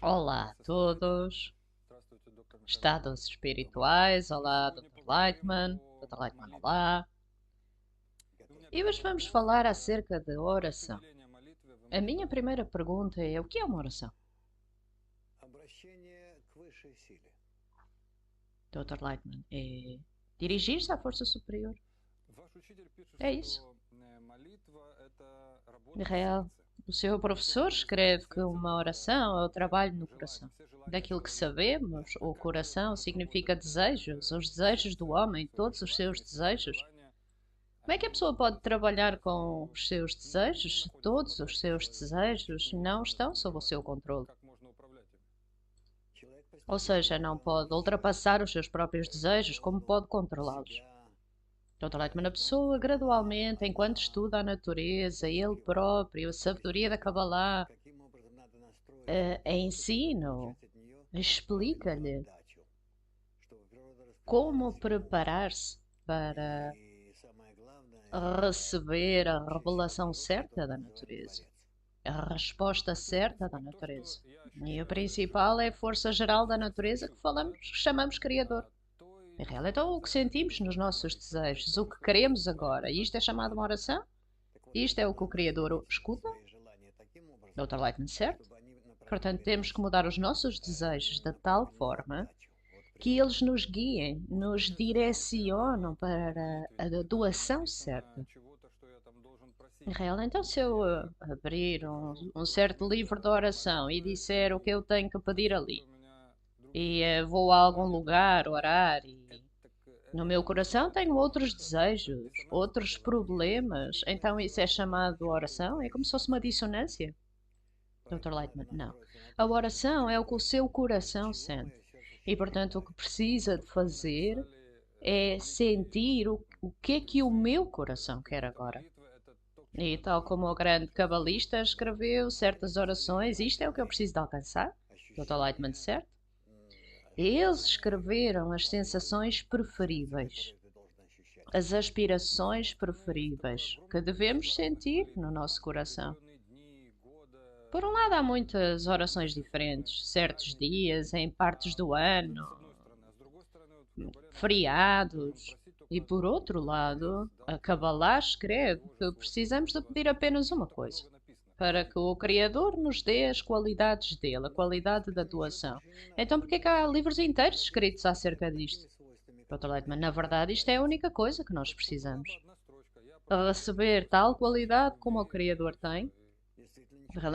Olá a todos, estados espirituais, olá Dr. Lightman, Dr. Lightman, olá. E hoje vamos falar acerca de oração. A minha primeira pergunta é: o que é uma oração? Dr. Lightman, é dirigir-se à força superior. É isso. Israel, o seu professor escreve que uma oração é o trabalho no coração. Daquilo que sabemos, o coração significa desejos, os desejos do homem, todos os seus desejos. Como é que a pessoa pode trabalhar com os seus desejos se todos os seus desejos não estão sob o seu controle? Ou seja, não pode ultrapassar os seus próprios desejos, como pode controlá-los? Dr. Leitman, a pessoa gradualmente, enquanto estuda a natureza, ele próprio, a sabedoria da Kabbalah, a ensino, explica-lhe como preparar-se para receber a revelação certa da natureza, a resposta certa da natureza. E o principal é a força geral da natureza que chamamos Criador. Em real, então o que sentimos nos nossos desejos, o que queremos agora, isto é chamado uma oração? Isto é o que o Criador escuta? Dr. Lightman, certo? Portanto, temos que mudar os nossos desejos de tal forma que eles nos guiem, nos direcionam para a doação certa. Em real, então, se eu abrir um certo livro de oração e disser o que eu tenho que pedir ali, e vou a algum lugar orar e no meu coração tenho outros desejos, outros problemas, então isso é chamado oração? É como se fosse uma dissonância? Dr. Lightman, não. A oração é o que o seu coração sente. E, portanto, o que precisa de fazer é sentir o que é que o meu coração quer agora. E tal como o grande cabalista escreveu certas orações, isto é o que eu preciso de alcançar. Dr. Lightman, certo? Eles escreveram as sensações preferíveis, as aspirações preferíveis que devemos sentir no nosso coração. Por um lado, há muitas orações diferentes, certos dias, em partes do ano, feriados. E por outro lado, a Kabbalah escreve que precisamos de pedir apenas uma coisa, para que o Criador nos dê as qualidades dele, a qualidade da doação. Então por que é que há livros inteiros escritos acerca disto? Dr. Leitman, na verdade, isto é a única coisa que nós precisamos. Receber tal qualidade como o Criador tem.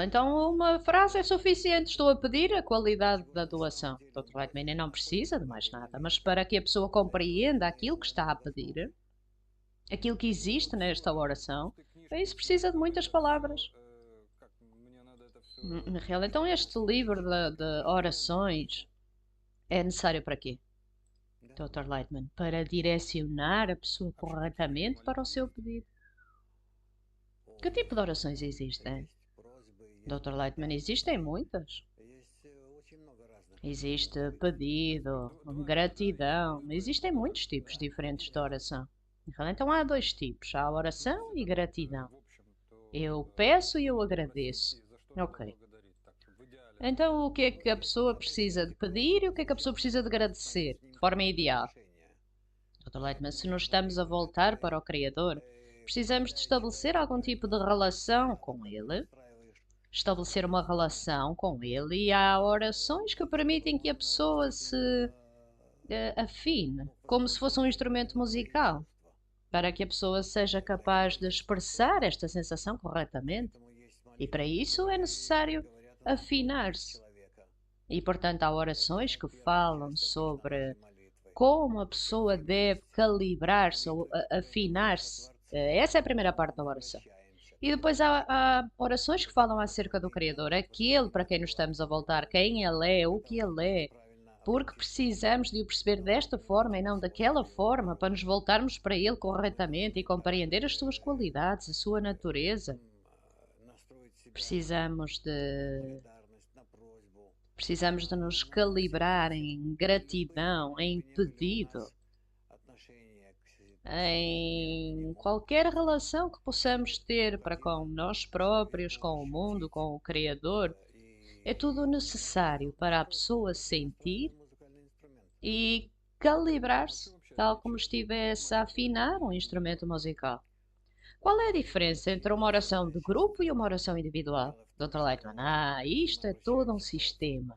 Então, uma frase é suficiente. Estou a pedir a qualidade da doação. Dr. Leitman não precisa de mais nada, mas para que a pessoa compreenda aquilo que está a pedir, aquilo que existe nesta oração, para isso precisa de muitas palavras. Na real, então este livro de orações é necessário para quê? Dr. Lightman, para direcionar a pessoa corretamente para o seu pedido. Que tipo de orações existem? Dr. Lightman, existem muitas. Existe pedido, gratidão, existem muitos tipos diferentes de oração. Então há dois tipos, há oração e gratidão. Eu peço e eu agradeço. Ok. Então o que é que a pessoa precisa de pedir e o que é que a pessoa precisa de agradecer, de forma ideal? Dr. Leitman, se nos estamos a voltar para o Criador, precisamos de estabelecer algum tipo de relação com Ele, estabelecer uma relação com Ele, e há orações que permitem que a pessoa se afine, como se fosse um instrumento musical, para que a pessoa seja capaz de expressar esta sensação corretamente. E para isso é necessário afinar-se. E portanto há orações que falam sobre como a pessoa deve calibrar-se ou afinar-se. Essa é a primeira parte da oração. E depois há orações que falam acerca do Criador, aquele para quem nos estamos a voltar, quem Ele é, o que Ele é, porque precisamos de o perceber desta forma e não daquela forma para nos voltarmos para Ele corretamente e compreender as suas qualidades, a sua natureza. Precisamos de nos calibrar em gratidão, em pedido, em qualquer relação que possamos ter para com nós próprios, com o mundo, com o Criador. É tudo necessário para a pessoa sentir e calibrar-se, tal como estivesse a afinar um instrumento musical. Qual é a diferença entre uma oração de grupo e uma oração individual? Dr. Leitman, isto é todo um sistema.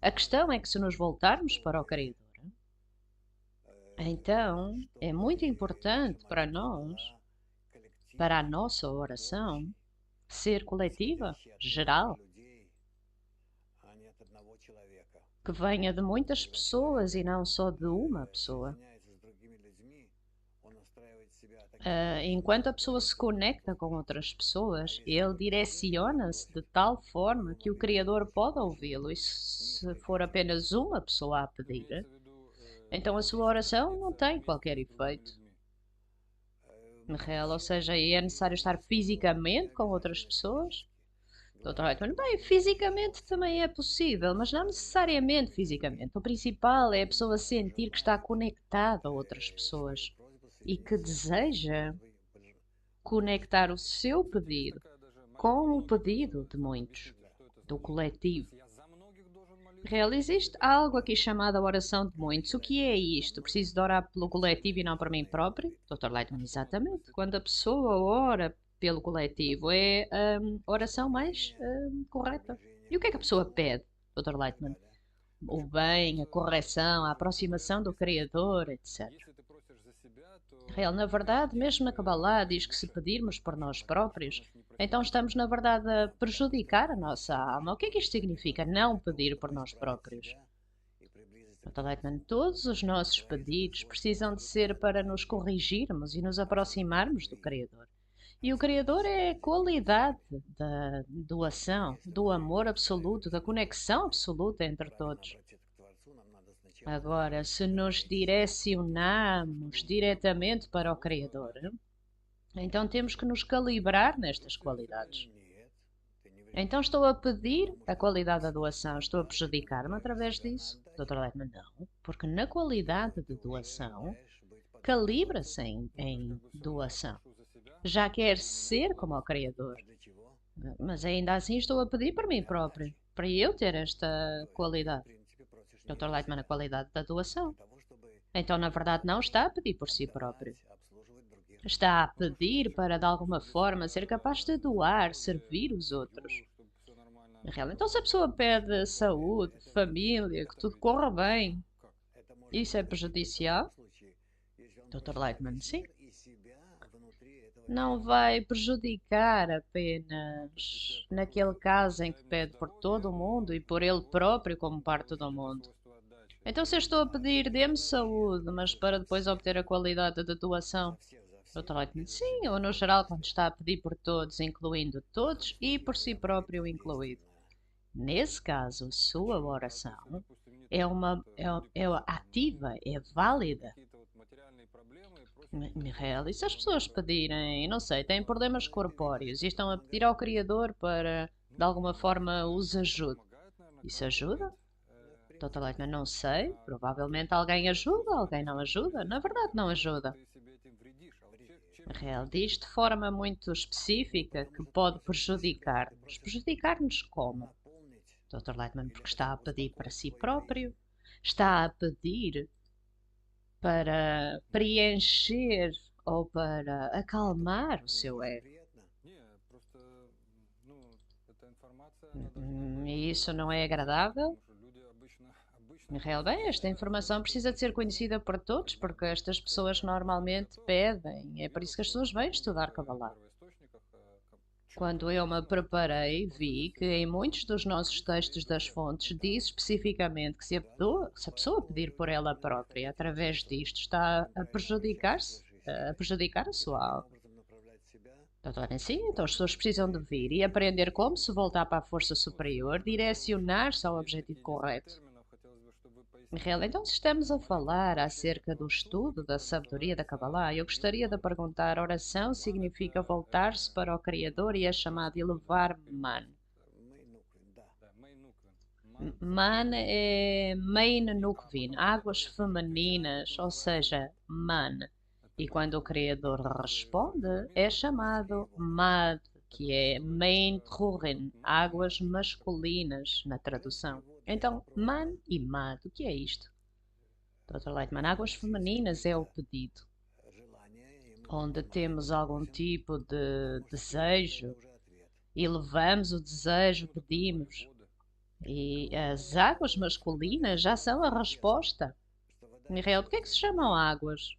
A questão é que se nos voltarmos para o Criador, então é muito importante para nós, para a nossa oração, ser coletiva, geral, que venha de muitas pessoas e não só de uma pessoa. Enquanto a pessoa se conecta com outras pessoas, ele direciona-se de tal forma que o Criador pode ouvi-lo. E se for apenas uma pessoa a pedir, então a sua oração não tem qualquer efeito real, ou seja, é necessário estar fisicamente com outras pessoas. Dr. Reitman, bem, fisicamente também é possível, mas não necessariamente fisicamente. O principal é a pessoa sentir que está conectada a outras pessoas e que deseja conectar o seu pedido com o pedido de muitos, do coletivo. Real, existe algo aqui chamado a oração de muitos. O que é isto? Preciso de orar pelo coletivo e não por mim próprio? Dr. Leitman, exatamente. Quando a pessoa ora pelo coletivo, é a oração mais correta. E o que é que a pessoa pede, Dr. Leitman? O bem, a correção, a aproximação do Criador, etc. Real, na verdade, mesmo na Kabbalah diz que se pedirmos por nós próprios, então estamos, na verdade, a prejudicar a nossa alma. O que é que isto significa, não pedir por nós próprios? Dr. Leitman, todos os nossos pedidos precisam de ser para nos corrigirmos e nos aproximarmos do Criador. E o Criador é a qualidade da doação, do amor absoluto, da conexão absoluta entre todos. Agora, se nos direcionamos diretamente para o Criador, então temos que nos calibrar nestas qualidades. Então estou a pedir a qualidade da doação, estou a prejudicar-me através disso? Dr. Leitman, não, porque na qualidade de doação, calibra-se em doação. Já quer ser como o Criador. Mas ainda assim estou a pedir para mim próprio, para eu ter esta qualidade. Dr. Leitman, a qualidade da doação. Então, na verdade, não está a pedir por si próprio. Está a pedir para, de alguma forma, ser capaz de doar, servir os outros. Então, se a pessoa pede saúde, família, que tudo corra bem, isso é prejudicial? Dr. Leitman, sim. Não vai prejudicar apenas naquele caso em que pede por todo o mundo e por ele próprio como parte do mundo. Então, se eu estou a pedir, dê-me saúde, mas para depois obter a qualidade da doação, Dr. Leitman, sim, ou no geral, quando está a pedir por todos, incluindo todos e por si próprio incluído. Nesse caso, sua oração é ativa, é válida. Michael, e se as pessoas pedirem, não sei, têm problemas corpóreos e estão a pedir ao Criador para, de alguma forma, os ajude, isso ajuda? Dr. Leitner, não sei, provavelmente alguém ajuda, alguém não ajuda, na verdade não ajuda. Michael diz de forma muito específica que pode prejudicar-nos. Prejudicar-nos como? Dr. Leitman, porque está a pedir para si próprio, está a pedir para preencher ou para acalmar o seu ego. E isso não é agradável? Michael, bem, esta informação precisa de ser conhecida por todos, porque estas pessoas normalmente pedem. É por isso que as pessoas vêm estudar Kabbalah. Quando eu me preparei, vi que em muitos dos nossos textos das fontes diz especificamente que se a pessoa pedir por ela própria, através disto, está a prejudicar-se, a prejudicar a sua alma. Então, sim, então as pessoas precisam de vir e aprender como se voltar para a força superior, direcionar-se ao objetivo correto. Michael, então se estamos a falar acerca do estudo da sabedoria da Kabbalah, eu gostaria de perguntar, oração significa voltar-se para o Criador e é chamado elevar Man. Man é Mein Nukvin, águas femininas, ou seja, Man. E quando o Criador responde, é chamado Mad que é Meinruhen, águas masculinas na tradução. Então, man e mad, o que é isto? Dr. Leitman, águas femininas é o pedido, onde temos algum tipo de desejo, elevamos o desejo, pedimos. E as águas masculinas já são a resposta. Michael, por que é que se chamam águas?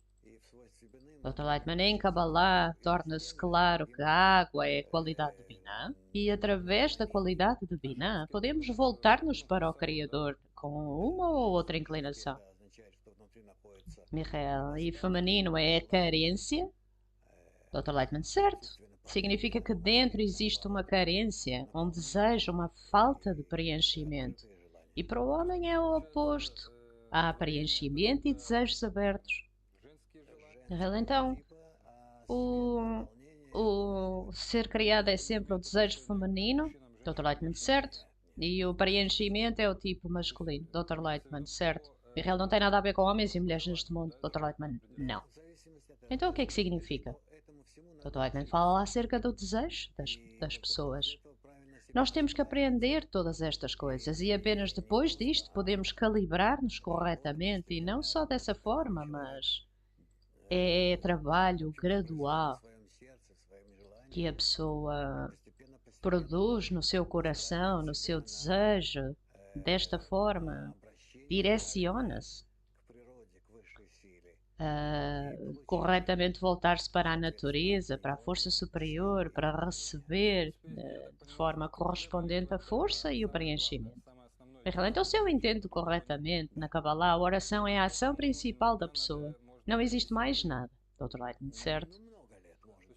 Dr. Leitman, em Kabbalah torna-se claro que a água é a qualidade divina e através da qualidade divina podemos voltar-nos para o Criador com uma ou outra inclinação. Michael, e feminino é a carência? Dr. Leitman, certo. Significa que dentro existe uma carência, um desejo, uma falta de preenchimento. E para o homem é o oposto. Há preenchimento e desejos abertos. Então, o ser criado é sempre o desejo feminino, Dr. Leitman, certo? E o preenchimento é o tipo masculino, Dr. Leitman, certo? Israel não tem nada a ver com homens e mulheres neste mundo, Dr. Leitman, não. Então o que é que significa? Dr. Leitman fala lá acerca do desejo das pessoas. Nós temos que aprender todas estas coisas e apenas depois disto podemos calibrar-nos corretamente e não só dessa forma, mas é trabalho gradual que a pessoa produz no seu coração, no seu desejo, desta forma, direciona-se a corretamente voltar-se para a natureza, para a força superior, para receber de forma correspondente a força e o preenchimento. Então, se eu entendo corretamente, na Kabbalah, a oração é a ação principal da pessoa. Não existe mais nada, Dr. Leitman, certo?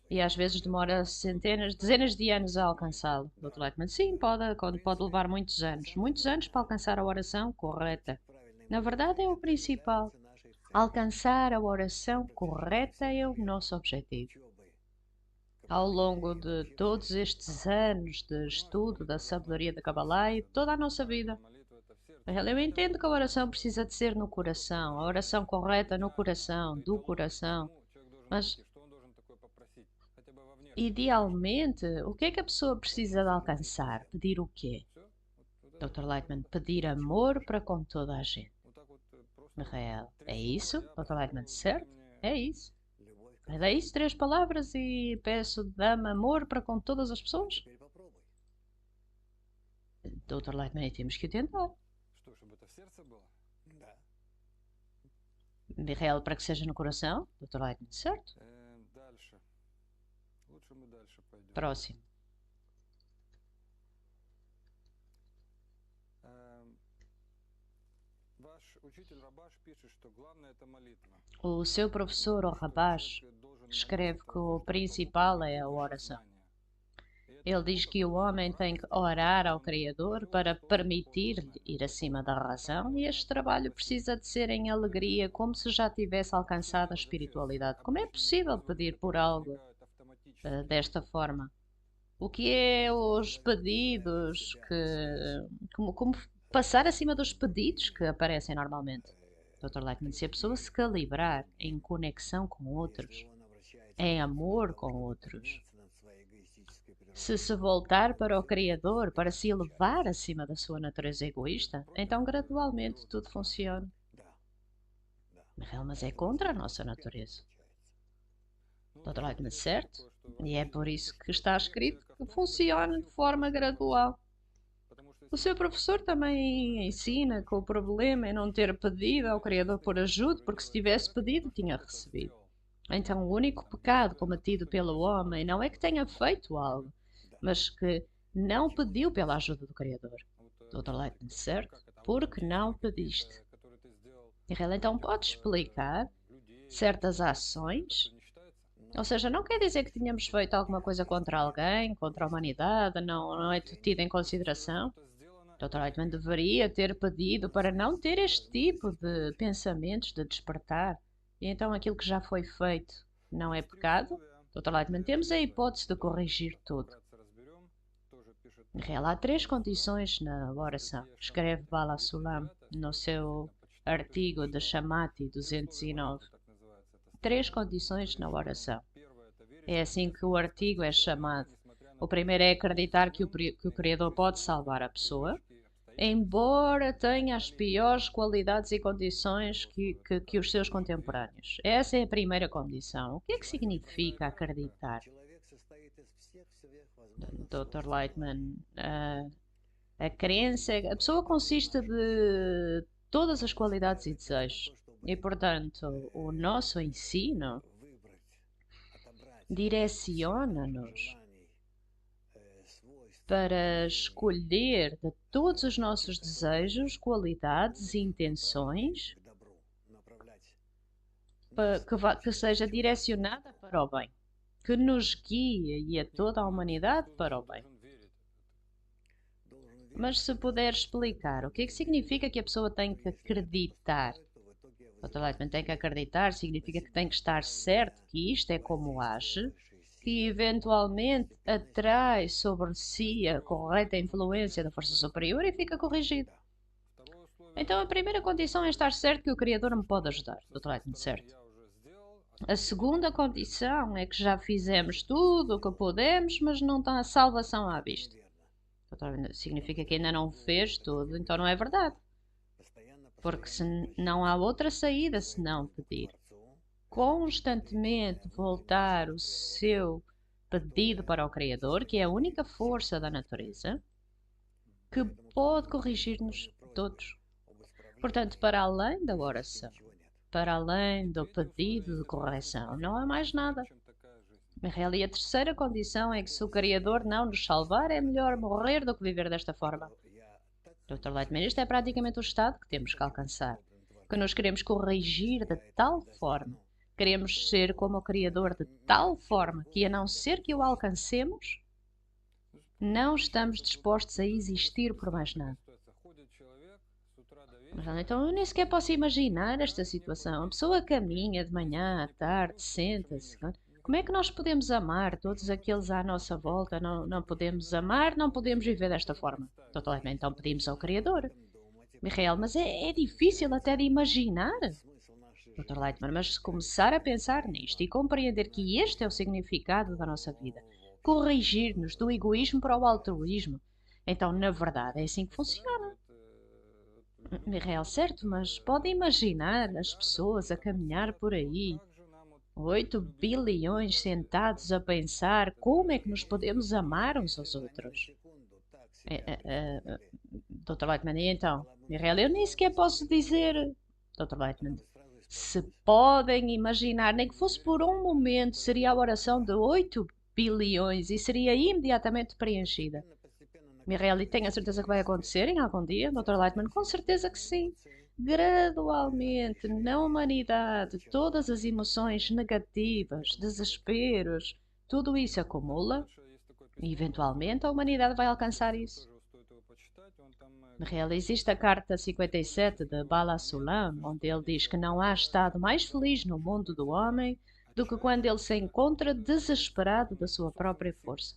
E às vezes demora centenas, dezenas de anos a alcançá-lo, Dr. Leitman. Sim, pode levar muitos anos para alcançar a oração correta. Na verdade, é o principal. Alcançar a oração correta é o nosso objetivo. Ao longo de todos estes anos de estudo da sabedoria da Kabbalah e toda a nossa vida, eu entendo que a oração precisa de ser no coração, a oração correta no coração, do coração. Mas, idealmente, o que é que a pessoa precisa de alcançar? Pedir o quê? Dr. Leitman, pedir amor para com toda a gente. Michael, é isso? Dr. Leitman, certo? É isso. É isso, 3 palavras e peço dame amor para com todas as pessoas? Dr. Leitman, temos que tentar. Michael, para que seja no coração? Dr. Leitman, certo? Próximo. O seu professor, o Rabash, escreve que o principal é a oração. Ele diz que o homem tem que orar ao Criador para permitir-lhe ir acima da razão e este trabalho precisa de ser em alegria, como se já tivesse alcançado a espiritualidade. Como é possível pedir por algo desta forma? O que é os pedidos como passar acima dos pedidos que aparecem normalmente? Dr. Leitman, se a pessoa se calibrar em conexão com outros, em amor com outros, se voltar para o Criador, para se elevar acima da sua natureza egoísta, então gradualmente tudo funciona. Mas é contra a nossa natureza. Dr. Leitman, certo? E é por isso que está escrito que funciona de forma gradual. O seu professor também ensina que o problema é não ter pedido ao Criador por ajuda, porque se tivesse pedido, tinha recebido. Então, o único pecado cometido pelo homem não é que tenha feito algo, mas que não pediu pela ajuda do Criador. Dr. Leitman, certo? Porque não pediste. Então, pode explicar certas ações? Ou seja, não quer dizer que tenhamos feito alguma coisa contra alguém, contra a humanidade, não é tido em consideração. Dr. Leitman deveria ter pedido para não ter este tipo de pensamentos de despertar. E então aquilo que já foi feito não é pecado? Dr. Leitman, temos a hipótese de corrigir tudo. Há 3 condições na oração. Escreve Bala Sulam no seu artigo de Shamati 209. 3 condições na oração. É assim que o artigo é chamado. O primeiro é acreditar que o Criador pode salvar a pessoa, embora tenha as piores qualidades e condições que os seus contemporâneos. Essa é a primeira condição. O que é que significa acreditar? Dr. Lightman, a crença, a pessoa consiste de todas as qualidades e desejos. E, portanto, o nosso ensino direciona-nos para escolher de todos os nossos desejos, qualidades e intenções que seja direcionada para o bem, que nos guie e a toda a humanidade para o bem. Mas se puder explicar o que é que significa que a pessoa tem que acreditar? Dr. Lightman, tem que acreditar significa que tem que estar certo que isto é como age, que eventualmente atrai sobre si a correta influência da força superior e fica corrigido. Então a primeira condição é estar certo que o Criador me pode ajudar. Dr. Lightman, certo. A segunda condição é que já fizemos tudo o que podemos, mas não está a salvação à vista. Significa que ainda não fez tudo, então não é verdade. Porque se não há outra saída senão pedir. Constantemente voltar o seu pedido para o Criador, que é a única força da natureza, que pode corrigir-nos todos. Portanto, para além da oração, para além do pedido de correção, não há mais nada. E a terceira condição é que se o Criador não nos salvar, é melhor morrer do que viver desta forma. Dr. Lightman, este é praticamente o estado que temos que alcançar, que nos queremos corrigir de tal forma, queremos ser como o Criador de tal forma que, a não ser que o alcancemos, não estamos dispostos a existir por mais nada. Então eu nem sequer posso imaginar esta situação. A pessoa caminha de manhã à tarde, senta-se. Como é que nós podemos amar todos aqueles à nossa volta? Não podemos amar, não podemos viver desta forma. Totalmente. Então pedimos ao Criador. Michael, mas é difícil até de imaginar. Dr. Lightman, mas se começar a pensar nisto e compreender que este é o significado da nossa vida, corrigir-nos do egoísmo para o altruísmo, então, na verdade, é assim que funciona. Michael, certo, mas pode imaginar as pessoas a caminhar por aí, 8 bilhões sentados a pensar como é que nos podemos amar uns aos outros. Dr. Lightman, e então? Michael, eu nem sequer posso dizer... Dr. Lightman, se podem imaginar, nem que fosse por um momento, seria a oração de 8 bilhões e seria imediatamente preenchida. Mireille, tenho a certeza que vai acontecer em algum dia, Dr. Lightman? Com certeza que sim. Gradualmente, na humanidade, todas as emoções negativas, desesperos, tudo isso acumula e, eventualmente, a humanidade vai alcançar isso. Mireille, existe a carta 57 de Bala Sulam, onde ele diz que não há estado mais feliz no mundo do homem do que quando ele se encontra desesperado da sua própria força.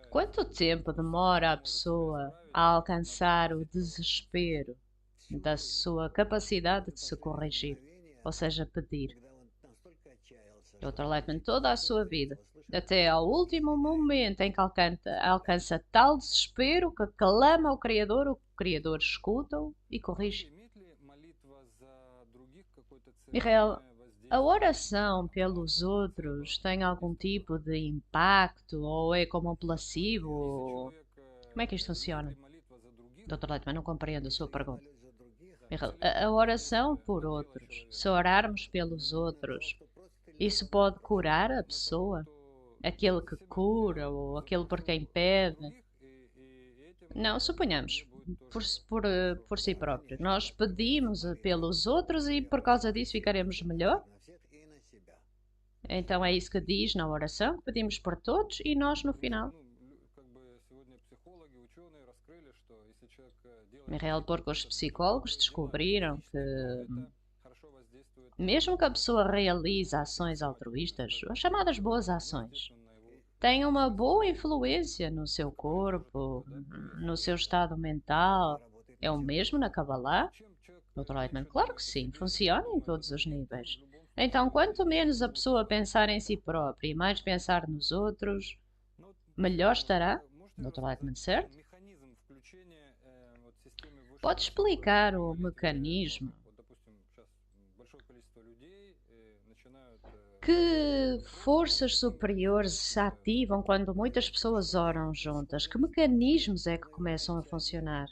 Quanto tempo demora a pessoa a alcançar o desespero da sua capacidade de se corrigir, ou seja, pedir? Dr. Lightman, toda a sua vida, até ao último momento em que alcança tal desespero que clama ao Criador, o Criador escuta-o e corrige. Michael, a oração pelos outros tem algum tipo de impacto ou é como um placebo? Como é que isto funciona? Dr. Leitman, não compreendo a sua pergunta. A oração por outros, se orarmos pelos outros, isso pode curar a pessoa? Aquele que cura ou aquele por quem pede? Não, suponhamos, por si próprio. Nós pedimos pelos outros e por causa disso ficaremos melhor? Então é isso que diz na oração, pedimos por todos e nós no final. Michael, porque os psicólogos descobriram que mesmo que a pessoa realize ações altruístas, as chamadas boas ações, tem uma boa influência no seu corpo, no seu estado mental. É o mesmo na Kabbalah? Dr. Lightman, claro que sim, funciona em todos os níveis. Então, quanto menos a pessoa pensar em si própria e mais pensar nos outros, melhor estará. Dr. Lightman, certo? Pode explicar o mecanismo que forças superiores se ativam quando muitas pessoas oram juntas? Que mecanismos é que começam a funcionar?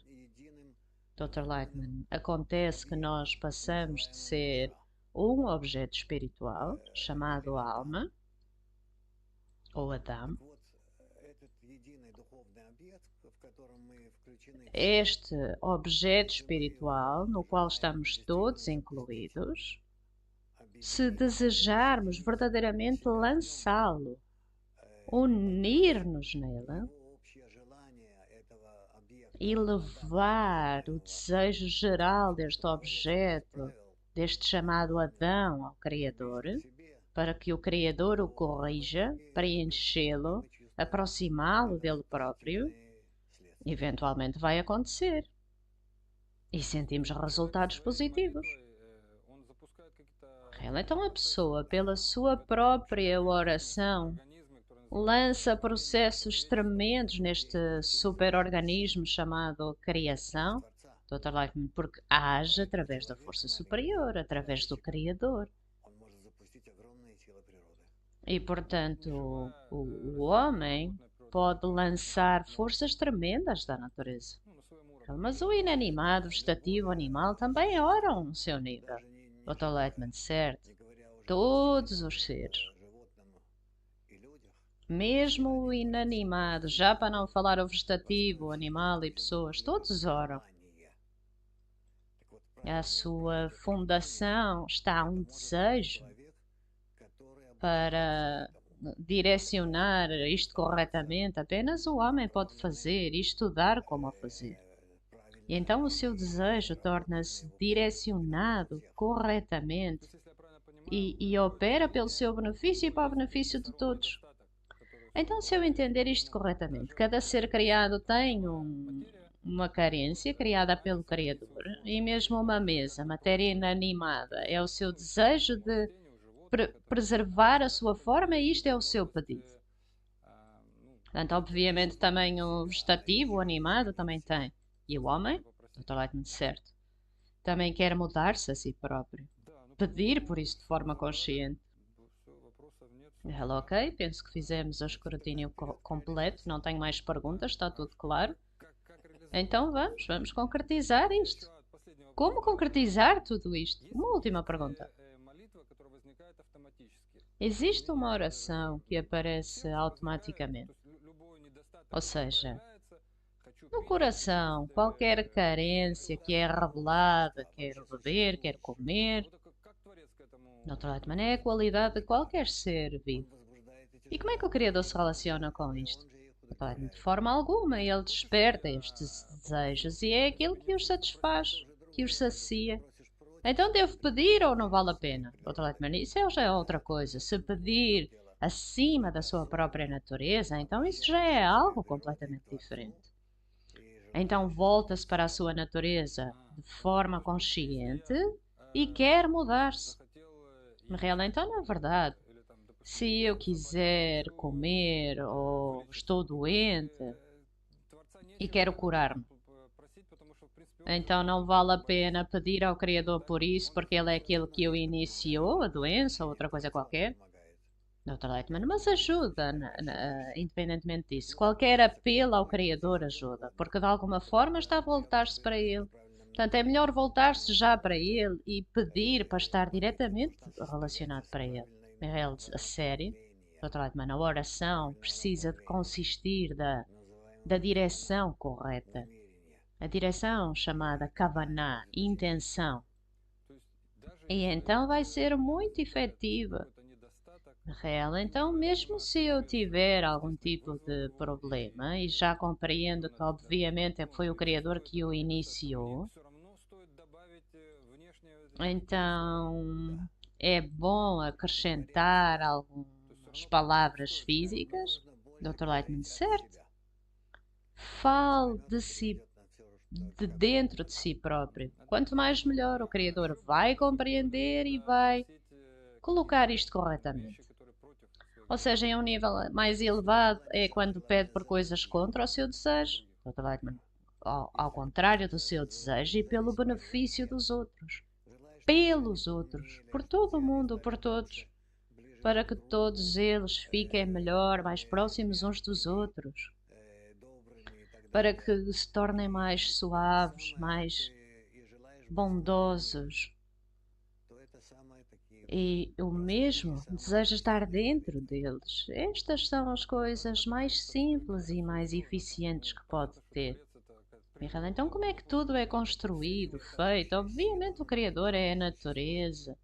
Dr. Lightman, acontece que nós passamos de ser um objeto espiritual, chamado alma, ou Adão. Este objeto espiritual, no qual estamos todos incluídos, se desejarmos verdadeiramente lançá-lo, unir-nos nele e levar o desejo geral deste objeto, deste chamado Adão, ao Criador, para que o Criador o corrija, preenchê-lo, aproximá-lo dele próprio, eventualmente vai acontecer. E sentimos resultados positivos. Então a pessoa, pela sua própria oração, lança processos tremendos neste superorganismo chamado criação, Dr. Lightman, porque age através da força superior, através do Criador. E, portanto, o homem pode lançar forças tremendas da natureza. Mas o inanimado, vegetativo, animal também oram no seu nível. Dr. Lightman, certo? Todos os seres. Mesmo o inanimado, já para não falar o vegetativo, o animal e pessoas, todos oram. A sua fundação está um desejo para direcionar isto corretamente. Apenas o homem pode fazer e estudar como a fazer. E então o seu desejo torna-se direcionado corretamente e opera pelo seu benefício e para o benefício de todos. Então, se eu entender isto corretamente, cada ser criado tem uma carência criada pelo Criador, e mesmo uma mesa, matéria inanimada, é o seu desejo de preservar a sua forma e isto é o seu pedido. Portanto, obviamente também o vegetativo, o animado, também tem. E o homem, Dr. Lightman, certo, também quer mudar-se a si próprio. Pedir por isso de forma consciente. Ok, penso que fizemos o escrutínio completo, não tenho mais perguntas, está tudo claro. Então vamos concretizar isto. Como concretizar tudo isto? Uma última pergunta. Existe uma oração que aparece automaticamente? Ou seja, no coração, qualquer carência que é revelada, quer beber, quer comer, Dr. Lightman, é a qualidade de qualquer ser vivo. E como é que o Criador se relaciona com isto? Dr. Lightman, de forma alguma, ele desperta estes desejos e é aquilo que os satisfaz, que os sacia. Então devo pedir ou não vale a pena? Dr. Lightman, isso já é outra coisa. Se pedir acima da sua própria natureza, então isso já é algo completamente diferente. Então volta-se para a sua natureza de forma consciente e quer mudar-se. Então, na verdade, se eu quiser comer ou estou doente e quero curar-me, então não vale a pena pedir ao Criador por isso, porque Ele é aquele que o iniciou, a doença ou outra coisa qualquer. Dr. Lightman, mas ajuda, independentemente disso. Qualquer apelo ao Criador ajuda, porque de alguma forma está a voltar-se para Ele. Portanto, é melhor voltar-se já para Ele e pedir para estar diretamente relacionado para Ele. A sério, Dr. Lightman, a oração precisa de consistir da direção correta. A direção chamada Kavaná, intenção. E então vai ser muito efetiva. Então, mesmo se eu tiver algum tipo de problema, e já compreendo que obviamente foi o Criador que o iniciou, então é bom acrescentar algumas palavras físicas. Dr. Lightman, certo? Fale de dentro de si próprio. Quanto mais melhor, o Criador vai compreender e vai colocar isto corretamente. Ou seja, em um nível mais elevado é quando pede por coisas contra o seu desejo, Dr. Lightman, ao contrário do seu desejo e pelo benefício dos outros, pelos outros, por todo o mundo, por todos, para que todos eles fiquem melhor, mais próximos uns dos outros, para que se tornem mais suaves, mais bondosos. E o mesmo deseja estar dentro deles. Estas são as coisas mais simples e mais eficientes que pode ter. Miranda, então como é que tudo é construído, feito? Obviamente o Criador é a natureza.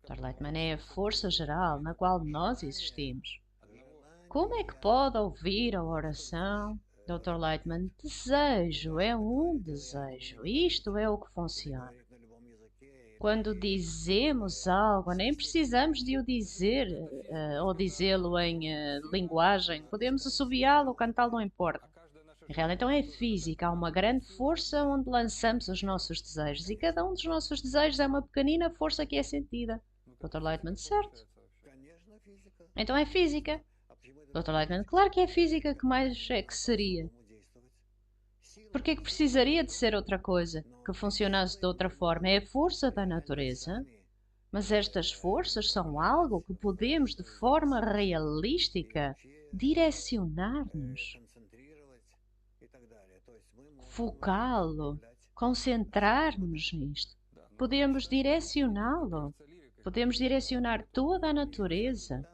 Dr. Lightman é a força geral na qual nós existimos. Como é que pode ouvir a oração? Dr. Lightman, desejo é um desejo. Isto é o que funciona. Quando dizemos algo, nem precisamos de o dizer ou dizê-lo em linguagem. Podemos assobiá-lo ou cantá-lo, não importa. Real, então é física, há uma grande força onde lançamos os nossos desejos e cada um dos nossos desejos é uma pequenina força que é sentida. Dr. Lightman, certo? Então é física. Dr. Lightman, claro que é física, que mais é que seria? Porque é que precisaria de ser outra coisa, que funcionasse de outra forma? É a força da natureza. Mas estas forças são algo que podemos, de forma realística, direcionar-nos, focá-lo, concentrar-nos nisto. Podemos direcioná-lo. Podemos direcionar toda a natureza.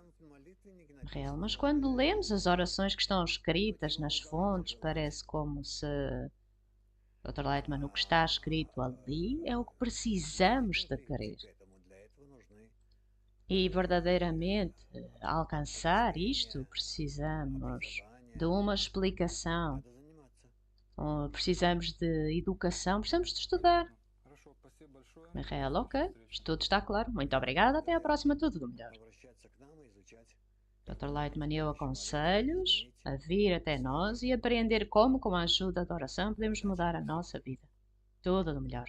Real, mas quando lemos as orações que estão escritas nas fontes, parece como se Dr. Lightman, o que está escrito ali é o que precisamos de querer. E verdadeiramente alcançar isto, precisamos de uma explicação, precisamos de educação, precisamos de estudar. Michael, ok, tudo está claro. Muito obrigada, até à próxima, tudo do melhor. Dr. Lightman, eu aconselho-os a vir até nós e aprender como, com a ajuda da oração, podemos mudar a nossa vida. Tudo do melhor.